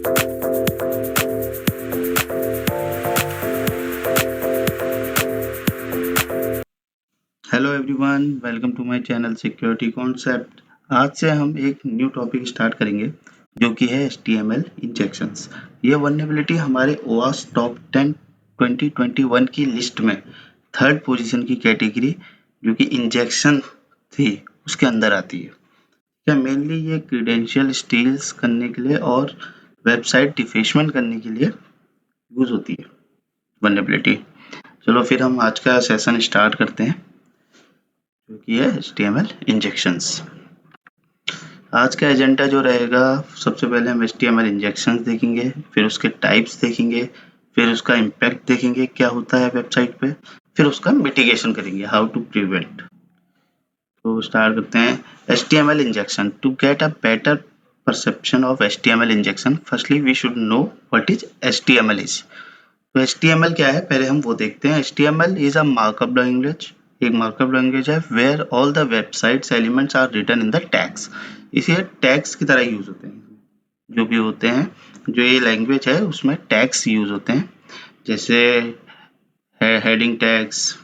Hello everyone, welcome to my channel security concept. आज से हम एक न्यू टॉपिक स्टार्ट करेंगे जो कि है HTML इंजेक्शंस। ये वल्नरेबिलिटी हमारे OWASP टॉप 10 2021 की लिस्ट में थर्ड पोजीशन की कैटेगरी जो कि इंजेक्शन थी उसके अंदर आती है। क्या मेनली ये क्रीडेंशियल स्टील्स करने के लिए और वेबसाइट डिफेसमेंट करने के लिए यूज होती है वल्नरेबिलिटी। चलो फिर हम आज का सेशन स्टार्ट करते हैं जो कि है HTML इंजेक्शंस। आज का एजेंडा जो रहेगा, सबसे पहले हम HTML इंजेक्शंस देखेंगे, फिर उसके टाइप्स देखेंगे, फिर उसका इम्पैक्ट देखेंगे क्या होता है वेबसाइट पे, फिर उसका मिटिगेशन करेंगे, हाउ टू प्रिवेंट। तो स्टार्ट करते हैं HTML injection. To get a better perception of HTML injection, firstly we should know what is HTML is। तो HTML क्या है, पहले हम वो देखते हैं। HTML is a markup language, एक मार्कअप लैंग्वेज है where all the websites elements are written in the tags. इसे टैग्स की तरह यूज होते हैं, जो भी होते हैं, जो ये लैंग्वेज है उसमें टैग्स यूज होते हैं, जैसे हेडिंग टैग्स,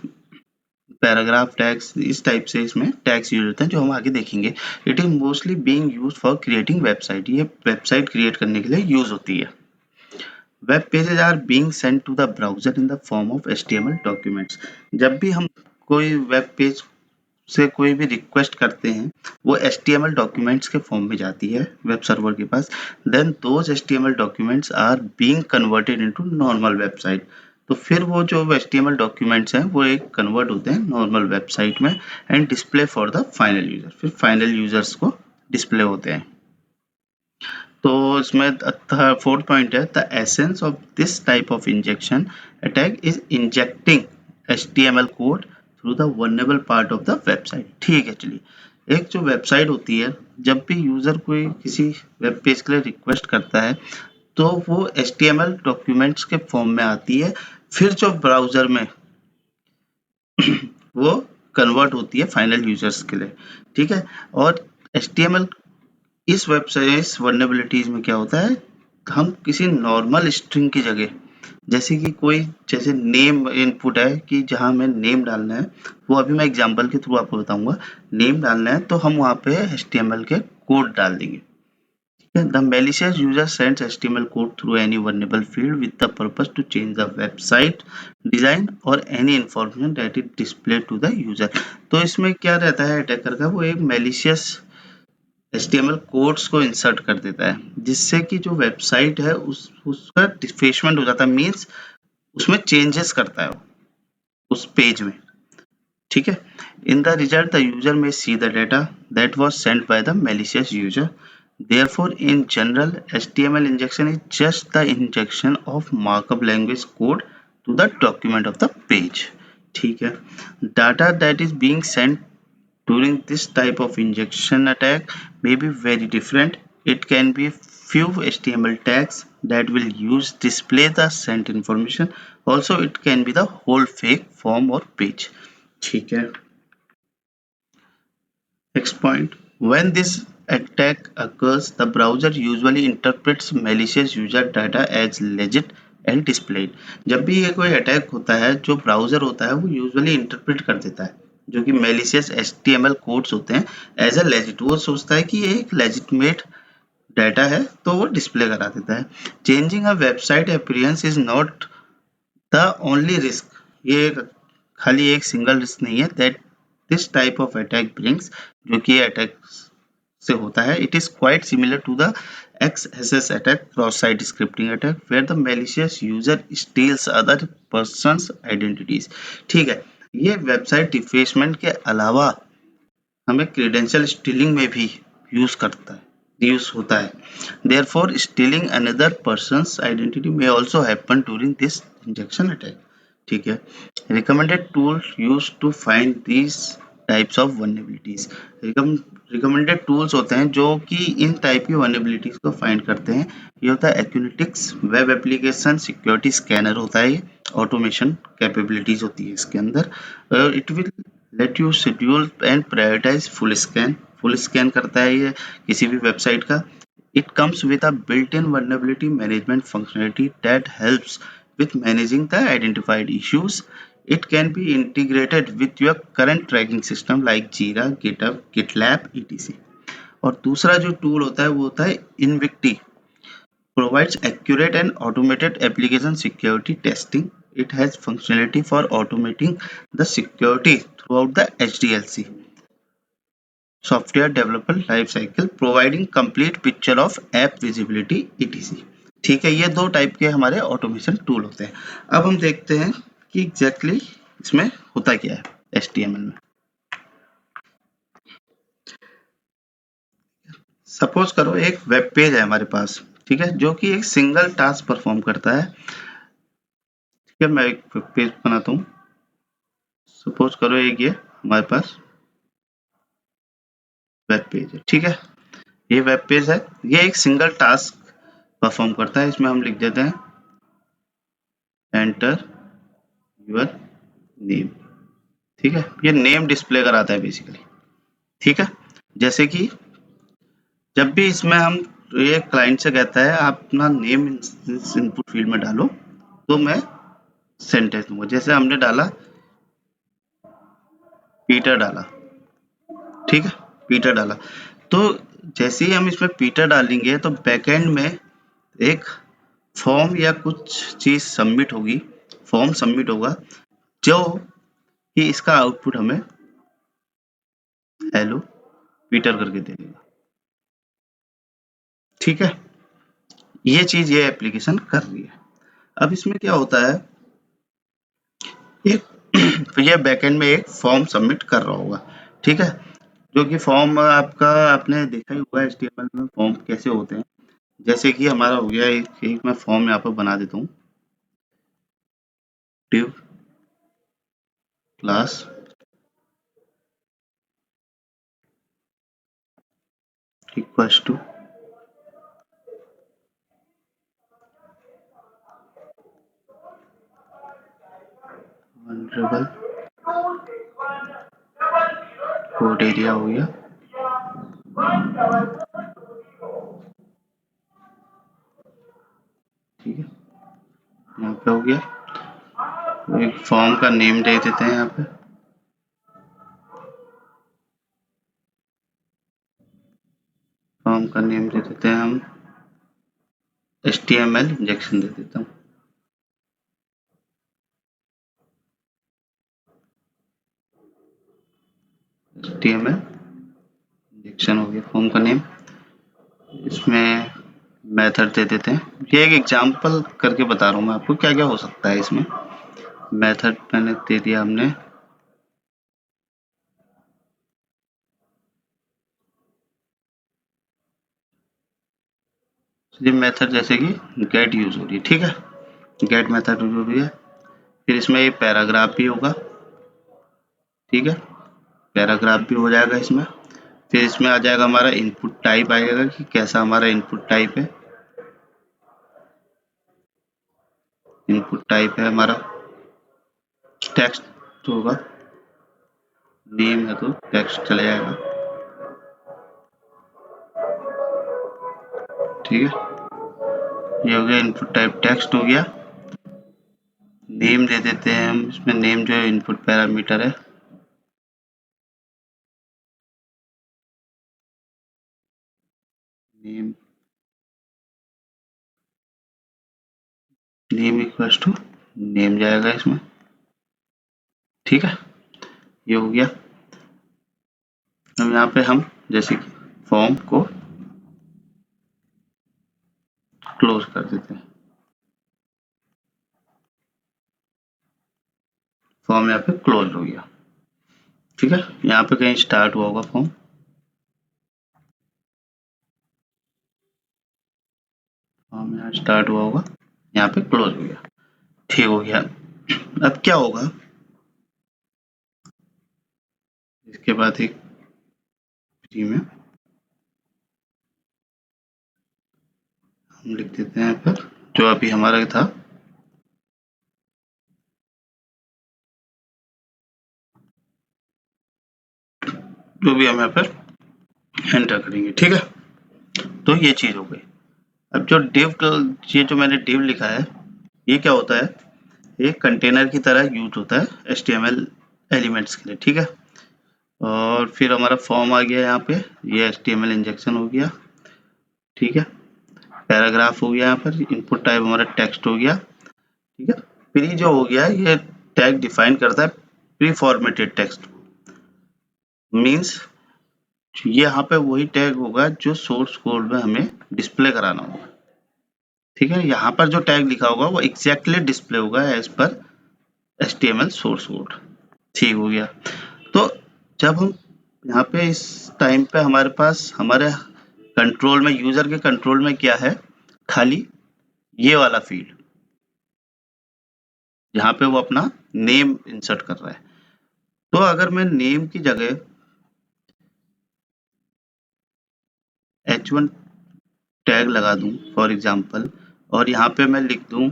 पैराग्राफ टैग्स, इस टाइप से इसमें टैग्स यूज होते हैं जो हम आगे देखेंगे। It is mostly being used for creating website, ये वेबसाइट क्रिएट करने के लिए यूज होती है। Web pages are being sent to the browser in the form of HTML documents. जब भी हम कोई वेब पेज से कोई भी रिक्वेस्ट करते हैं वो HTML डॉक्यूमेंट्स के फॉर्म में जाती है वेब सर्वर के पास। Then those HTML documents are being converted into normal website. तो फिर वो जो HTML डॉक्यूमेंट्स हैं वो एक कन्वर्ट होते हैं नॉर्मल वेबसाइट में and display for the final user, फिर फाइनल यूजर्स को डिस्प्ले होते हैं। तो इसमें फोर्थ पॉइंट है, the essence of this type of injection attack is injecting HTML code through the vulnerable part of the website. ठीक है, चलिए, एक जो वेबसाइट होती है, जब भी यूजर कोई किसी वेब पेज के लिए रिक्वेस्ट करता है तो वो HTML डॉक्यूमेंट्स के फॉर्म में आती है, फिर जो ब्राउजर में वो कन्वर्ट होती है फाइनल यूजर्स के लिए। ठीक है, और HTML इस वेबसाइट इस वल्नरेबिलिटीज में क्या होता है, हम किसी नॉर्मल स्ट्रिंग की जगह, जैसे कि कोई जैसे नेम इनपुट है कि जहां हमें नेम डालना है, वो अभी मैं एग्जांपल के थ्रू आपको बताऊंगा। नेम डालना है तो हम वहां पे HTML के कोड डाल देंगे। The malicious user sends HTML code through any vulnerable field with the purpose to change the website design or any information that is displayed to the user। तो इसमें क्या रहता है अटैकर का, वो एक malicious HTML कोड्स को insert कर देता है जिससे कि जो वेबसाइट है उसका डिफेसमेंट हो जाता है, मीन्स उसमें चेंजेस करता है उस पेज में। ठीक है, in the result the user may see the data that was sent by the malicious user. Therefore, in general, HTML injection is just the injection of markup language code to the document of the page। ठीक है, data that is being sent during this type of injection attack may be very different। It can be few HTML tags that will use display the sent information। Also, it can be the whole fake form or page। ठीक है, next point, when this attack occurs, the browser usually interprets malicious user data as legit and displayed। जब भी ये कोई attack होता है, जो browser होता है वो यूजुअली इंटरप्रेट कर देता है जो कि malicious HTML कोड्स होते हैं एज अ लेजिट। वो सोचता है कि ये एक लेजिटमेट डाटा है तो वो डिस्प्ले करा देता है। Changing a website appearance is not the only risk, ये खाली एक सिंगल रिस्क नहीं है that this type of attack brings, जो कि अटैक से होता है। It is quite similar to the XSS attack, cross site scripting attack, where the malicious user steals other persons identities. ठीक है, ये वेबसाइट डिफेसमेंट के अलावा हमें क्रेडेंशियल स्टीलिंग में भी यूज करता है, यूज होता है। Therefore, stealing another person's identity may also happen during this injection attack। ठीक है, recommended tools used to find these types of vulnerabilities। Recommended tools होते हैं जो कि इन टाइप की vulnerabilities को फाइंड करते हैं। ये होता है Acunetix web application security scanner होता है, ये ऑटोमेशन कैपेबिलिटीज होती है इसके अंदर। It will let you schedule and prioritise full scan, full scan करता है ये किसी भी वेबसाइट का। It comes with a built-in vulnerability management functionality that helps with managing the identified issues. It can be integrated with your current tracking system like Jira, GitHub, GitLab, etc. और दूसरा जो tool होता है वो होता है Invicti. Provides accurate and automated application security testing. It has functionality for automating the security throughout the HDLC software development lifecycle, providing complete picture of app visibility etc. ठीक है, ये दो टाइप के हमारे ऑटोमेशन टूल होते हैं। अब हम देखते हैं कि एग्जैक्टली इसमें होता क्या है HTML में। सपोज करो एक वेब पेज है हमारे पास, ठीक है, जो कि एक सिंगल टास्क परफॉर्म करता है। ठीक है, मैं एक वेब पेज बनाता हूँ। सपोज करो एक ये हमारे पास वेब पेज है, ठीक है, ये वेब पेज है, ये एक सिंगल टास्क परफॉर्म करता है। इसमें हम लिख देते हैं एंटर योर नेम, ठीक है, ये नेम डिस्प्ले कराता है बेसिकली। ठीक है, जैसे कि जब भी इसमें हम ये क्लाइंट से कहता है आप अपना नेम इनपुट फील्ड में डालो, तो मैं सेंटेंस दूंगा। जैसे हमने डाला पीटर डाला, ठीक है, पीटर डाला, तो जैसे ही हम इसमें पीटर डालेंगे तो बैकएंड में एक फॉर्म या कुछ चीज सबमिट होगी, फॉर्म सबमिट होगा जो कि इसका आउटपुट हमें हेलो पीटर करके दे देगा। ठीक है, ये चीज ये एप्लीकेशन कर रही है। अब इसमें क्या होता है, एक तो ये बैकएंड में एक फॉर्म सबमिट कर रहा होगा, ठीक है, जो कि फॉर्म आपका आपने देखा ही होगा HTML में फॉर्म कैसे होते हैं। जैसे कि हमारा हो गया एक मैं फॉर्म यहाँ पर बना देता हूँ, div class equals to vulnerable code area हो गया, ठीक है, यहाँ पे हो गया। तो एक फॉर्म का नेम दे देते हैं यहाँ पे, फॉर्म का नेम दे देते हैं हम HTML इंजेक्शन दे देता हूँ। HTML इंजेक्शन हो गया फॉर्म का नेम। इसमें मेथड दे देते हैं, ये एक एग्जांपल करके बता रहा हूँ मैं आपको क्या क्या हो सकता है इसमें। मेथड मैंने दे दिया हमने ये मेथड, जैसे कि गेट यूज हो रही है, ठीक है, गेट मेथड यूज हो रही है। फिर इसमें ये पैराग्राफ भी होगा, ठीक है, पैराग्राफ भी हो जाएगा इसमें। फिर इसमें आ जाएगा हमारा इनपुट टाइप आएगा कि कैसा हमारा इनपुट टाइप है। इनपुट टाइप है हमारा टेक्स्ट होगा, नेम है तो टेक्स्ट चले जाएगा, ठीक है, ये हो गया इनपुट टाइप टेक्स्ट हो गया। नेम दे देते हैं हम, इसमें नेम जो है इनपुट पैरामीटर है, name name equals to name जाएगा इसमें, ठीक है, ये हो गया। अब यहाँ पे हम जैसे कि फॉर्म को क्लोज कर देते हैं, फॉर्म यहाँ पे क्लोज हो गया, ठीक है, यहाँ पे कहीं स्टार्ट हुआ होगा फॉर्म, फॉर्म यहाँ स्टार्ट हुआ होगा, यहाँ पे क्लोज हो गया, ठीक हो गया। अब क्या होगा, इसके बाद एक फ्री में हम लिख देते हैं यहाँ पर जो अभी हमारा था, जो भी हम यहाँ पर एंटर करेंगे, ठीक है। तो ये चीज हो गई। अब जो div ये जो मैंने div लिखा है, ये क्या होता है, एक कंटेनर की तरह यूज होता है HTML एलिमेंट्स के लिए, ठीक है। और फिर हमारा फॉर्म आ गया यहाँ पे, ये HTML इंजेक्शन हो गया, ठीक है। पैराग्राफ हो गया, यहाँ पर इनपुट टाइप हमारा टेक्स्ट हो गया, ठीक है। फिर ये जो हो गया, ये टैग डिफाइन करता है प्री फॉर्मेटेड टेक्स्ट, मीन्स ये यहाँ पे वही टैग होगा जो सोर्स कोड में हमें डिस्प्ले कराना होगा, ठीक है। यहाँ पर जो टैग लिखा होगा वो एग्जैक्टली डिस्प्ले होगा as per HTML source code, ठीक हो गया। तो जब हम यहाँ पे इस टाइम पे हमारे पास हमारे कंट्रोल में, यूजर के कंट्रोल में क्या है, खाली ये वाला फील्ड जहाँ पे वो अपना नेम इंसर्ट कर रहा है। तो अगर मैं नेम की जगह h1 टैग लगा दूं फॉर एग्जांपल, और यहाँ पे मैं लिख दूं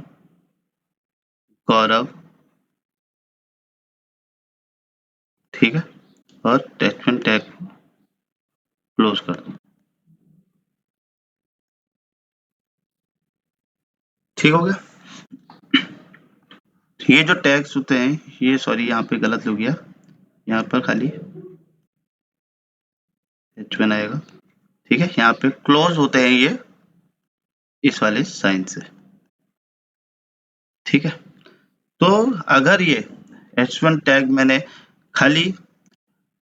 गौरव, ठीक है, और h1 टैग क्लोज कर दूं, ठीक हो गया। ये जो टैग्स होते हैं, ये सॉरी यहाँ पे गलत हो गया, यहाँ पर खाली h1 आएगा, ठीक है। यहाँ पे क्लोज होते हैं ये इस वाले साइन से, ठीक है। तो अगर ये h1 टैग मैंने खाली,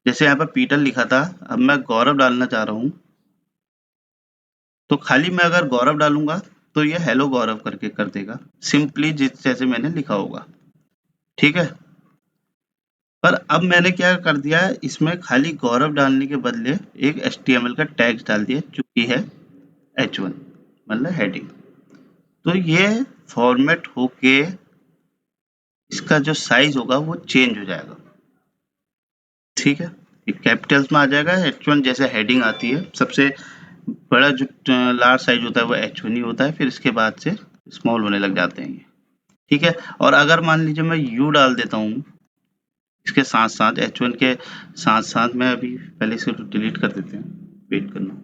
जैसे यहाँ पर पीटर लिखा था, अब मैं गौरव डालना चाह रहा हूँ, तो खाली मैं अगर गौरव डालूंगा तो ये हेलो गौरव करके कर देगा, सिंपली जिस जैसे मैंने लिखा होगा, ठीक है। पर अब मैंने क्या कर दिया है, इसमें खाली गौरव डालने के बदले एक HTML का टैग डाल दिया जो कि है h1, मतलब हेडिंग। तो ये फॉर्मेट होके इसका जो साइज होगा वो चेंज हो जाएगा, ठीक है। ये कैपिटल्स में आ जाएगा, h1 जैसे हेडिंग आती है, सबसे बड़ा जो लार्ज साइज होता है वो h1 ही होता है, फिर इसके बाद से स्मॉल होने लग जाते हैं ये, ठीक है। और अगर मान लीजिए मैं u डाल देता हूँ इसके साथ साथ, h1 के साथ साथ, मैं अभी पहले इसको डिलीट कर देते हैं, वेट करना,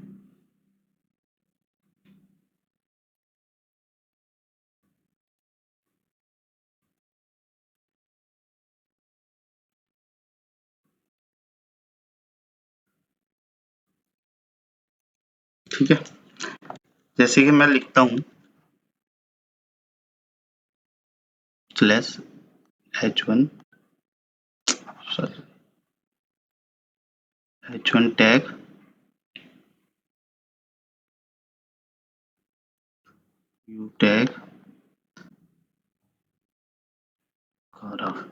ठीक है। जैसे कि मैं लिखता हूँ slash h1, sorry h1 tag u tag Gaurav,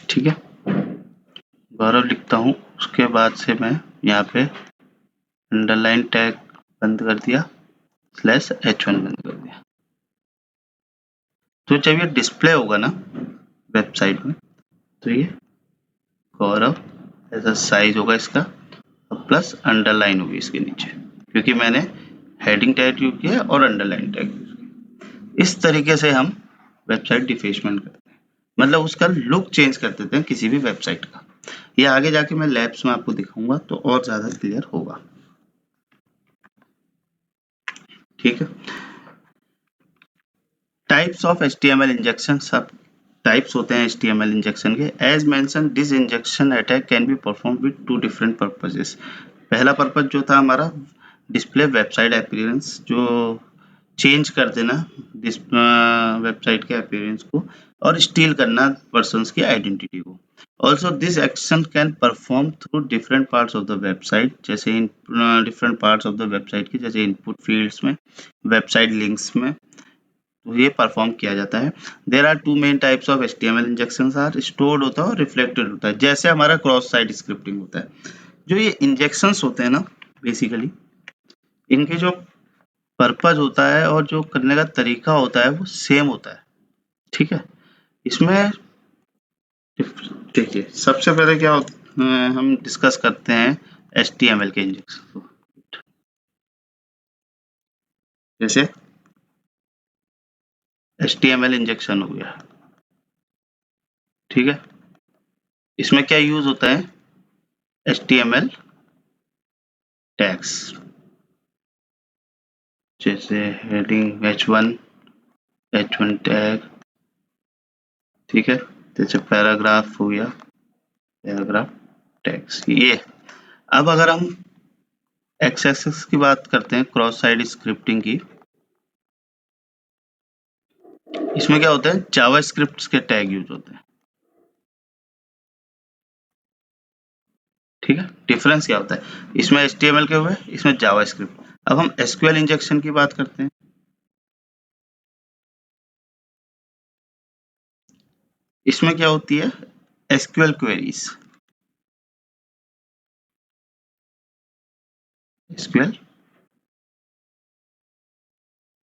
ठीक है। गौरव लिखता हूँ, उसके बाद से मैं यहाँ पे अंडरलाइन टैग बंद कर दिया, स्लैश h1 बंद कर दिया। तो जब ये डिस्प्ले होगा ना वेबसाइट में, तो ये गौरव ऐसा साइज होगा इसका, और प्लस अंडरलाइन होगी इसके नीचे, क्योंकि मैंने हेडिंग टैग यूज किया और अंडरलाइन टैग यूज किया। इस तरीके से हम वेबसाइट डिफेसमेंट करते हैं, मतलब उसका लुक चेंज कर देते हैं किसी भी वेबसाइट का। ये आगे जाके मैं लैब्स में आपको दिखाऊंगा तो और ज्यादा क्लियर होगा, ठीक है। टाइप्स ऑफ HTML इंजेक्शन, सब टाइप्स होते हैं HTML इंजेक्शन के। As mention this injection attack can be perform with two different purposes. पहला पर्पस जो था हमारा डिस्प्ले वेबसाइट अपीयरेंस, जो चेंज कर देना वेबसाइट के अपीयरेंस को, और स्टील करना पर्सन्स की आइडेंटिटी को। Also this action can perform through different parts of the website, जैसे in different parts of the website की, जैसे इनपुट फील्ड्स में, वेबसाइट लिंक्स में, तो ये परफॉर्म किया जाता है। There are two main types of HTML injection, are stored होता है और रिफ्लेक्टेड होता है, जैसे हमारा क्रॉस साइट स्क्रिप्टिंग होता है। जो ये इंजेक्शंस होते हैं ना, बेसिकली इनके जो पर्पज होता है और जो करने का तरीका होता है वो सेम होता है, ठीक है। इसमें देखिए सबसे पहले क्या होता है, हम डिस्कस करते हैं HTML के इंजेक्शन को। जैसे HTML इंजेक्शन हो गया, ठीक है, इसमें क्या यूज होता है, HTML टैग्स, जैसे हेडिंग H1 टैग, ठीक है, जैसे पैराग्राफ हो गया, पैराग्राफ टैग्स ये। अब अगर हम एक्स एक्सेस की बात करते हैं, क्रॉस साइड स्क्रिप्टिंग की, इसमें क्या होता है, जावास्क्रिप्ट के टैग यूज होते हैं, ठीक है। डिफरेंस क्या होता है, इसमें HTML के हुए, इसमें जावास्क्रिप्ट। अब हम SQL इंजेक्शन की बात करते हैं, इसमें क्या होती है, SQL queries, SQL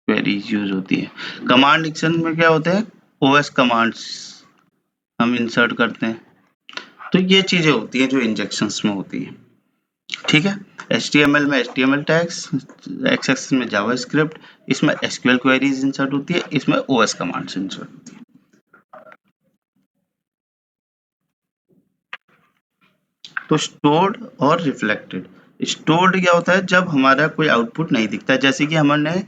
queries use होती है। कमांड इंजेक्शन में क्या होता है, OS कमांड्स हम इंसर्ट करते हैं, तो ये चीजें होती हैं जो इंजेक्शंस में होती हैं, ठीक है। HTML में HTML टैग्स, XXS में जावास्क्रिप्ट, इसमें SQL क्वेरीज इंसर्ट होती है, इसमें OS कमांड्स इंसर्ट होती है। तो स्टोर्ड और रिफ्लेक्टेड, स्टोर्ड क्या होता है, जब हमारा कोई आउटपुट नहीं दिखता है, जैसे कि हमने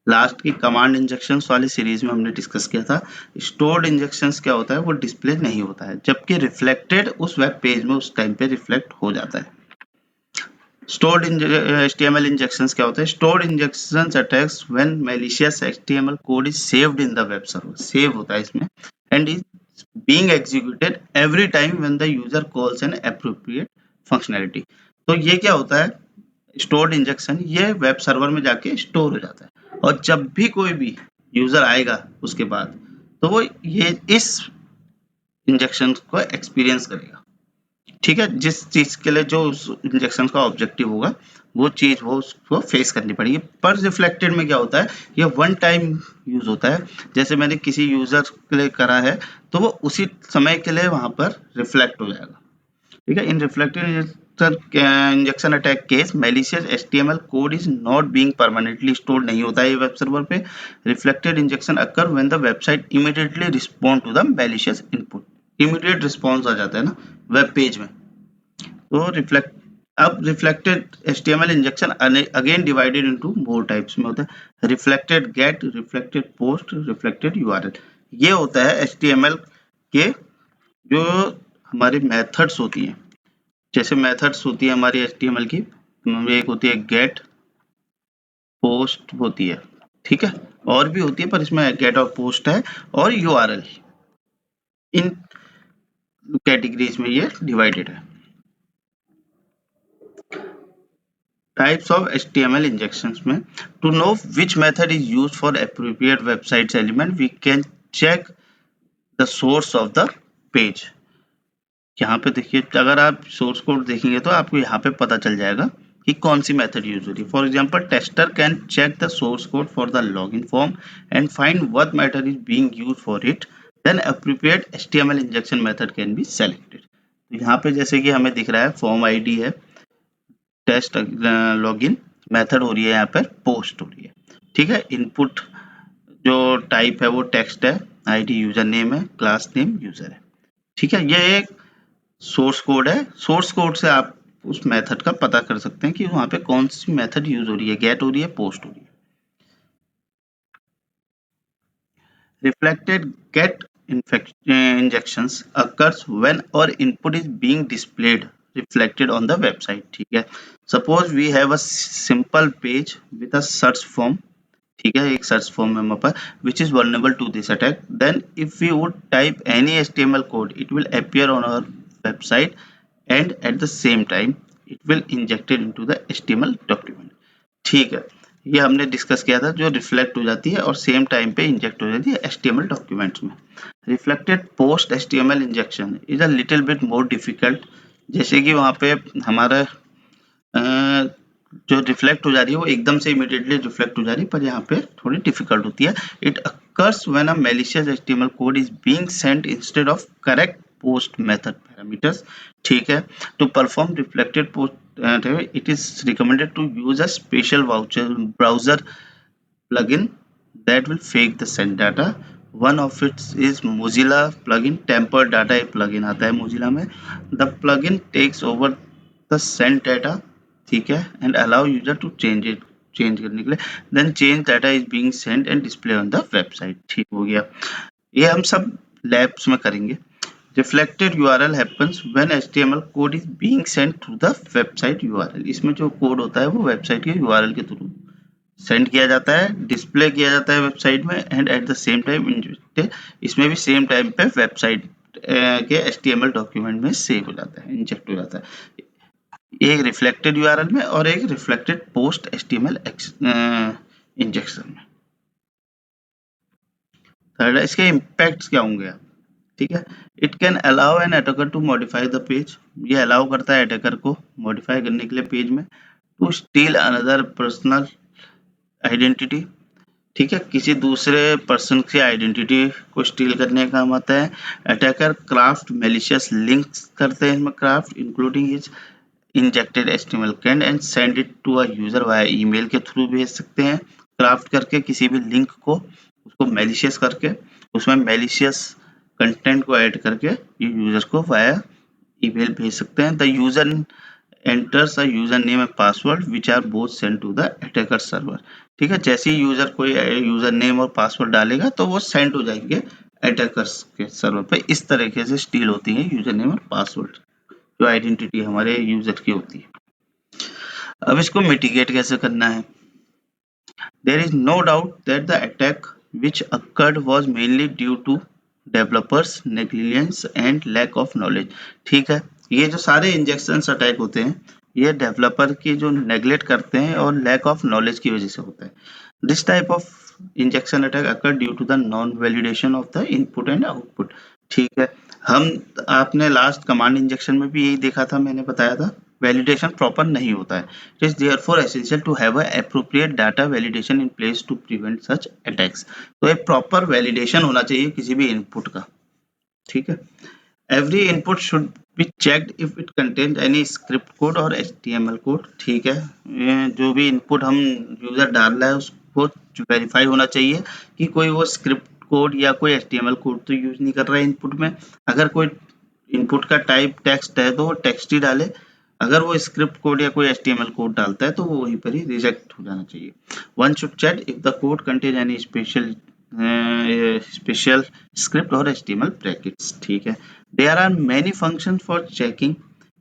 लास्ट की कमांड इंजेक्शंस वाली सीरीज में हमने डिस्कस किया था। स्टोर्ड इंजेक्शंस क्या होता है, वो डिस्प्ले नहीं होता है, जबकि रिफ्लेक्टेड उस वेब पेज में उस टाइम पे रिफ्लेक्ट हो जाता है। स्टोर्ड HTML injections क्या होता है, stored injections attacks when malicious HTML code is saved in the web server, save होता है इसमें, and is being executed every time when the user calls an appropriate functionality। तो ये क्या होता है, स्टोर्ड इंजेक्शन, ये वेब सर्वर में जाके स्टोर हो जाता है, और जब भी कोई भी यूजर आएगा उसके बाद, तो वो ये इस इंजेक्शन को एक्सपीरियंस करेगा, ठीक है। जिस चीज के लिए जो उस इंजेक्शन का ऑब्जेक्टिव होगा, वो चीज वो उसको फेस करनी पड़ेगी। पर रिफ्लेक्टेड में क्या होता है, ये वन टाइम यूज होता है, जैसे मैंने किसी यूजर के लिए करा है, तो वो उसी समय के लिए वहां पर रिफ्लेक्ट हो जाएगा, ठीक है। In reflected injection attack case malicious HTML code is not being permanently stored, नहीं होता है ये वेब सर्वर पे। Reflected injection occur when the website immediately respond to the malicious input, immediate response आ जाता है ना वेब पेज में। तो रिफ्लेक्ट, अब reflected HTML injection again divided into more types में होता है, reflected get, reflected post, reflected URL। ये होता है HTML के जो हमारी मेथड्स होती हैं, जैसे मेथड्स होती है हमारी HTML की, एक होती है गेट, पोस्ट होती है, ठीक है, और भी होती है, पर इसमें गेट और पोस्ट है, और URL, इन कैटेगरीज में ये डिवाइडेड है। Types of HTML injections में, to know which method is used for appropriate website's element, we can check the source of the page। यहाँ पे देखिए, अगर आप सोर्स कोड देखेंगे तो आपको यहाँ पे पता चल जाएगा कि कौन सी मेथड यूज हो रही है। For example, tester can check the source code for the login form and find what method is being used for it, then appropriate HTML injection method can be selected। तो यहाँ पे जैसे कि हमें दिख रहा है फॉर्म आईडी है, टेस्ट लॉगिन मेथड हो रही है, यहाँ पर पोस्ट हो रही है, ठीक है। इनपुट जो टाइप है वो टेक्स्ट है, आईडी यूजर नेम है, क्लास नेम यूजर है, ठीक है। ये एक सोर्स कोड है, सोर्स कोड से आप उस मेथड का पता कर सकते हैं कि वहां पे कौन सी मेथड यूज हो रही है, गेट हो रही है, पोस्ट हो रही है। Reflected get injections occurs when our input is being displayed reflected on the website, ठीक है। Suppose we have a simple page with a search form, ठीक है, एक सर्च फॉर्म है हमारे पास, which is vulnerable to this attack, then if we would type any HTML code, it will appear on our website and at the same time it will injected into the HTML document, ठीक है। ये हमने discuss किया था, जो reflect हो जाती है और सेम टाइम पे इंजेक्ट हो जाती है HTML डॉक्यूमेंट्स में। Reflected post HTML injection is a little bit more difficult, जैसे कि वहाँ पे हमारा जो रिफ्लेक्ट हो जा रही है वो एकदम से इमीडिएटली रिफ्लेक्ट हो जा रही है, पर यहाँ पे थोड़ी डिफिकल्ट होती है। It occurs when a malicious HTML code is being sent instead of correct post method parameters, ठीक है। To perform reflected post it is recommended to use a special voucher browser plugin that will fake the send data one of its is Mozilla plugin tampered data, एक plugin आता है Mozilla में। The plugin takes over the send data, ठीक है, and allow user to change it, change करने के लिए। Then change data is being send and display on the website. ठीक हो गया, ये हम सब लैब्स में करेंगे। Reflected URL happens when HTML code is being sent to the website URL। इसमें जो कोड होता है वो वेबसाइट के URL के थ्रू सेंड किया जाता है, डिस्प्ले किया जाता है वेबसाइट में, and at the same time इसमें भी सेम टाइम पे वेबसाइट के HTML डॉक्यूमेंट में सेव हो जाता है, इंजेक्ट हो जाता है। एक रिफ्लेक्टेड URL में और एक रिफ्लेक्टेड पोस्ट HTML इंजेक्शन में। थर्ड, इसके इम्पैक्ट्स क्या होंगे आप, ठीक है। It can allow an attacker to modify the page, ये अलाउ करता है अटैकर को मॉडिफाई करने के लिए पेज में। To steal another personal identity, ठीक है, किसी दूसरे पर्सन की आइडेंटिटी को स्टील करने का काम आता है। अटैकर क्राफ्ट मैलिशियस लिंक्स करते हैं इसमें, craft including his injected HTML can and send it to a user via email के थ्रू भेज सकते हैं। क्राफ्ट करके किसी भी लिंक को उसको मैलिशियस करके उसमें मैलिशियस कंटेंट को ऐड करके ये यूजर को वाया ईमेल भेज सकते हैं। The user enters a user name and password which are both send to the attacker server, ठीक है। जैसे ही यूजर कोई यूजर नेम और पासवर्ड डालेगा तो वो सेंड हो जाएंगे अटैकर्स के सर्वर पे। इस तरीके से स्टील होती है यूजर नेम और पासवर्ड, जो आइडेंटिटी हमारे यूजर की होती है। अब इसको मिटिगेट कैसे करना है। There is no doubt that the attack which occurred was mainly due to developers negligence and lack of knowledge। ठीक है, ये जो सारे इंजेक्शंस अटैक होते हैं ये डेवलपर की जो नेग्लेक्ट करते हैं और लैक ऑफ नॉलेज की वजह से होता है। This type of injection attack occur due to the non validation of the input and output. ठीक है, हम आपने लास्ट कमांड इंजेक्शन में भी यही देखा था, मैंने बताया था वैलिडेशन प्रॉपर नहीं होता है। It is therefore essential to have a appropriate data validation in place to prevent such attacks. तो एक प्रॉपर वैलिडेशन होना चाहिए किसी भी इनपुट का, ठीक है। Every input should be checked if it contains any script code और HTML कोड, ठीक है। ये जो भी इनपुट हम यूजर डाल रहा है उसको वेरीफाई होना चाहिए कि कोई वो स्क्रिप्ट कोड या कोई HTML कोड तो यूज नहीं कर रहा है इनपुट में। अगर कोई इनपुट का टाइप टेक्स्ट है तो वो टेक्स्ट ही डाले, अगर वो स्क्रिप्ट कोड या कोई HTML कोड डालता है तो वो वहीं पर ही रिजेक्ट हो जाना चाहिए। One should check if the code contain any special script और HTML ब्रैकेट्स, ठीक है। There are many function for checking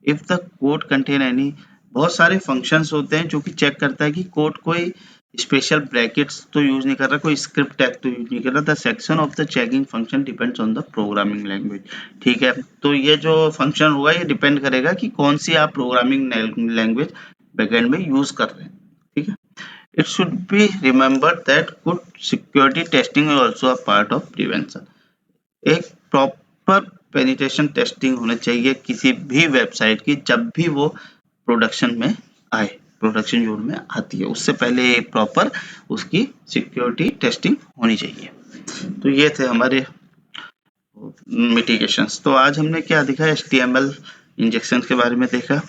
if the code contain any, बहुत सारे फंक्शंस होते हैं जो कि चेक करता है कि कोड कोई स्पेशल ब्रैकेट्स तो यूज नहीं कर रहा, कोई स्क्रिप्ट टैग तो यूज नहीं कर रहा। The section of the checking function depends on the programming language, ठीक है। तो ये जो फंक्शन होगा ये डिपेंड करेगा कि कौन सी आप प्रोग्रामिंग लैंग्वेज बैकएंड में यूज कर रहे हैं, ठीक है। It should be remembered that good security testing is also a part of prevention। एक प्रॉपर पेनिट्रेशन टेस्टिंग होनी चाहिए किसी भी वेबसाइट की जब भी वो प्रोडक्शन में आए, प्रोडक्शन जोन में आती है, उससे पहले एक प्रॉपर उसकी सिक्योरिटी टेस्टिंग होनी चाहिए। तो ये थे हमारे मिटिगेशंस। तो आज हमने क्या देखा, HTML इंजेक्शन के बारे में देखा,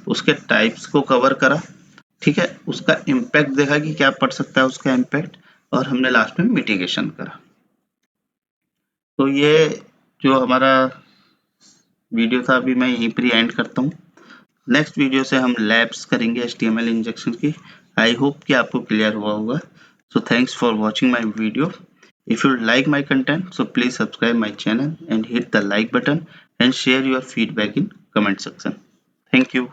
उसके टाइप्स को कवर करा, ठीक है, उसका इम्पैक्ट देखा कि क्या पड़ सकता है उसका इम्पैक्ट, और हमने लास्ट में मिटिगेशन करा। तो ये जो हमारा वीडियो था अभी मैं यहीं पर एंड करता हूँ। नेक्स्ट वीडियो से हम लैब्स करेंगे HTML इंजेक्शन की। आई होप कि आपको क्लियर हुआ होगा। So thanks for watching my video. If you like my content, so please subscribe my channel and hit the like button and share your feedback in comment section. Thank you.